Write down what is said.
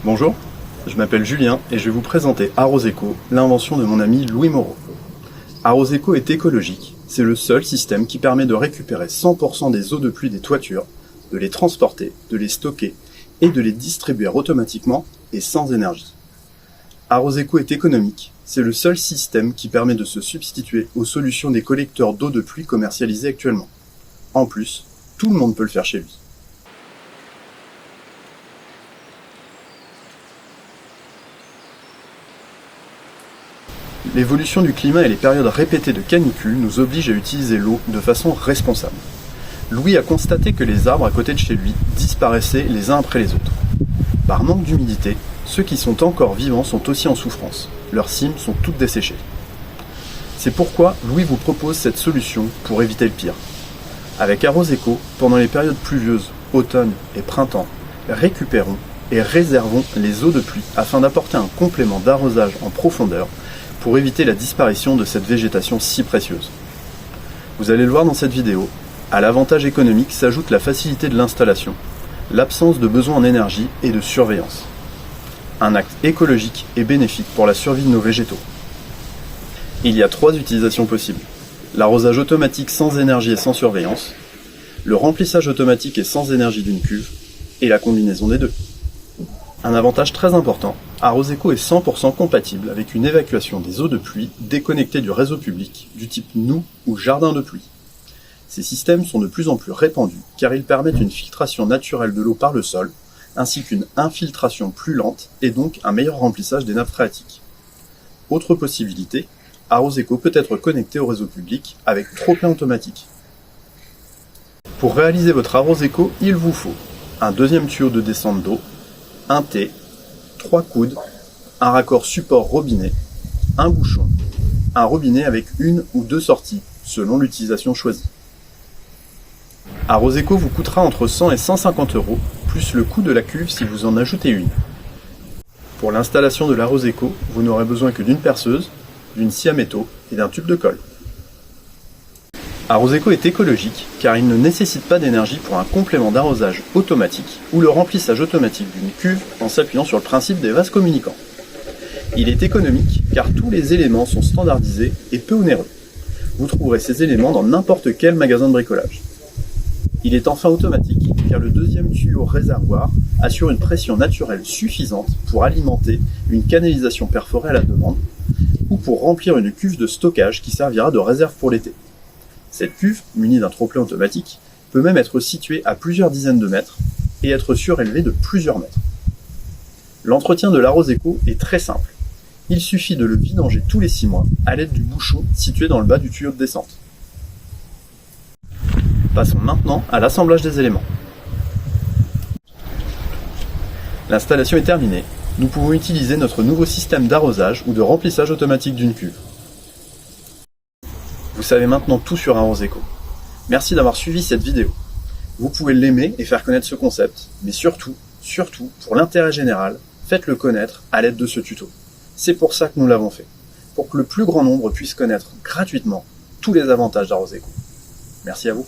Bonjour, je m'appelle Julien et je vais vous présenter Arroseco, l'invention de mon ami Louis Moreau. Arroseco est écologique, c'est le seul système qui permet de récupérer 100% des eaux de pluie des toitures, de les transporter, de les stocker et de les distribuer automatiquement et sans énergie. Arroseco est économique, c'est le seul système qui permet de se substituer aux solutions des collecteurs d'eau de pluie commercialisés actuellement. En plus, tout le monde peut le faire chez lui. L'évolution du climat et les périodes répétées de canicule nous obligent à utiliser l'eau de façon responsable. Louis a constaté que les arbres à côté de chez lui disparaissaient les uns après les autres. Par manque d'humidité, ceux qui sont encore vivants sont aussi en souffrance. Leurs cimes sont toutes desséchées. C'est pourquoi Louis vous propose cette solution pour éviter le pire. Avec Arroseco, pendant les périodes pluvieuses, automne et printemps, récupérons et réservons les eaux de pluie afin d'apporter un complément d'arrosage en profondeur pour éviter la disparition de cette végétation si précieuse. Vous allez le voir dans cette vidéo, à l'avantage économique s'ajoute la facilité de l'installation, l'absence de besoin en énergie et de surveillance. Un acte écologique et bénéfique pour la survie de nos végétaux. Il y a 3 utilisations possibles. L'arrosage automatique sans énergie et sans surveillance, le remplissage automatique et sans énergie d'une cuve, et la combinaison des deux. Un avantage très important, Arroseco est 100% compatible avec une évacuation des eaux de pluie déconnectées du réseau public, du type NOU ou jardin de pluie. Ces systèmes sont de plus en plus répandus car ils permettent une filtration naturelle de l'eau par le sol, ainsi qu'une infiltration plus lente et donc un meilleur remplissage des nappes phréatiques. Autre possibilité, Arroseco peut être connecté au réseau public avec trop-plein automatique. Pour réaliser votre Arroseco, il vous faut un deuxième tuyau de descente d'eau, un T, 3 coudes, un raccord support robinet, un bouchon, un robinet avec 1 ou 2 sorties, selon l'utilisation choisie. Arroseco vous coûtera entre 100 et 150 €, plus le coût de la cuve si vous en ajoutez une. Pour l'installation de l'Arroseco, vous n'aurez besoin que d'une perceuse, d'une scie à métaux et d'un tube de colle. Arroseco est écologique car il ne nécessite pas d'énergie pour un complément d'arrosage automatique ou le remplissage automatique d'une cuve en s'appuyant sur le principe des vases communicants. Il est économique car tous les éléments sont standardisés et peu onéreux. Vous trouverez ces éléments dans n'importe quel magasin de bricolage. Il est enfin automatique car le deuxième tuyau réservoir assure une pression naturelle suffisante pour alimenter une canalisation perforée à la demande ou pour remplir une cuve de stockage qui servira de réserve pour l'été. Cette cuve, munie d'un trop-plein automatique, peut même être située à plusieurs dizaines de mètres et être surélevée de plusieurs mètres. L'entretien de l'Arroseco est très simple. Il suffit de le vidanger tous les 6 mois à l'aide du bouchon situé dans le bas du tuyau de descente. Passons maintenant à l'assemblage des éléments. L'installation est terminée. Nous pouvons utiliser notre nouveau système d'arrosage ou de remplissage automatique d'une cuve. Vous savez maintenant tout sur Arroseco. Merci d'avoir suivi cette vidéo. Vous pouvez l'aimer et faire connaître ce concept, mais surtout, pour l'intérêt général, faites-le connaître à l'aide de ce tuto. C'est pour ça que nous l'avons fait, pour que le plus grand nombre puisse connaître gratuitement tous les avantages d'Arroseco. Merci à vous.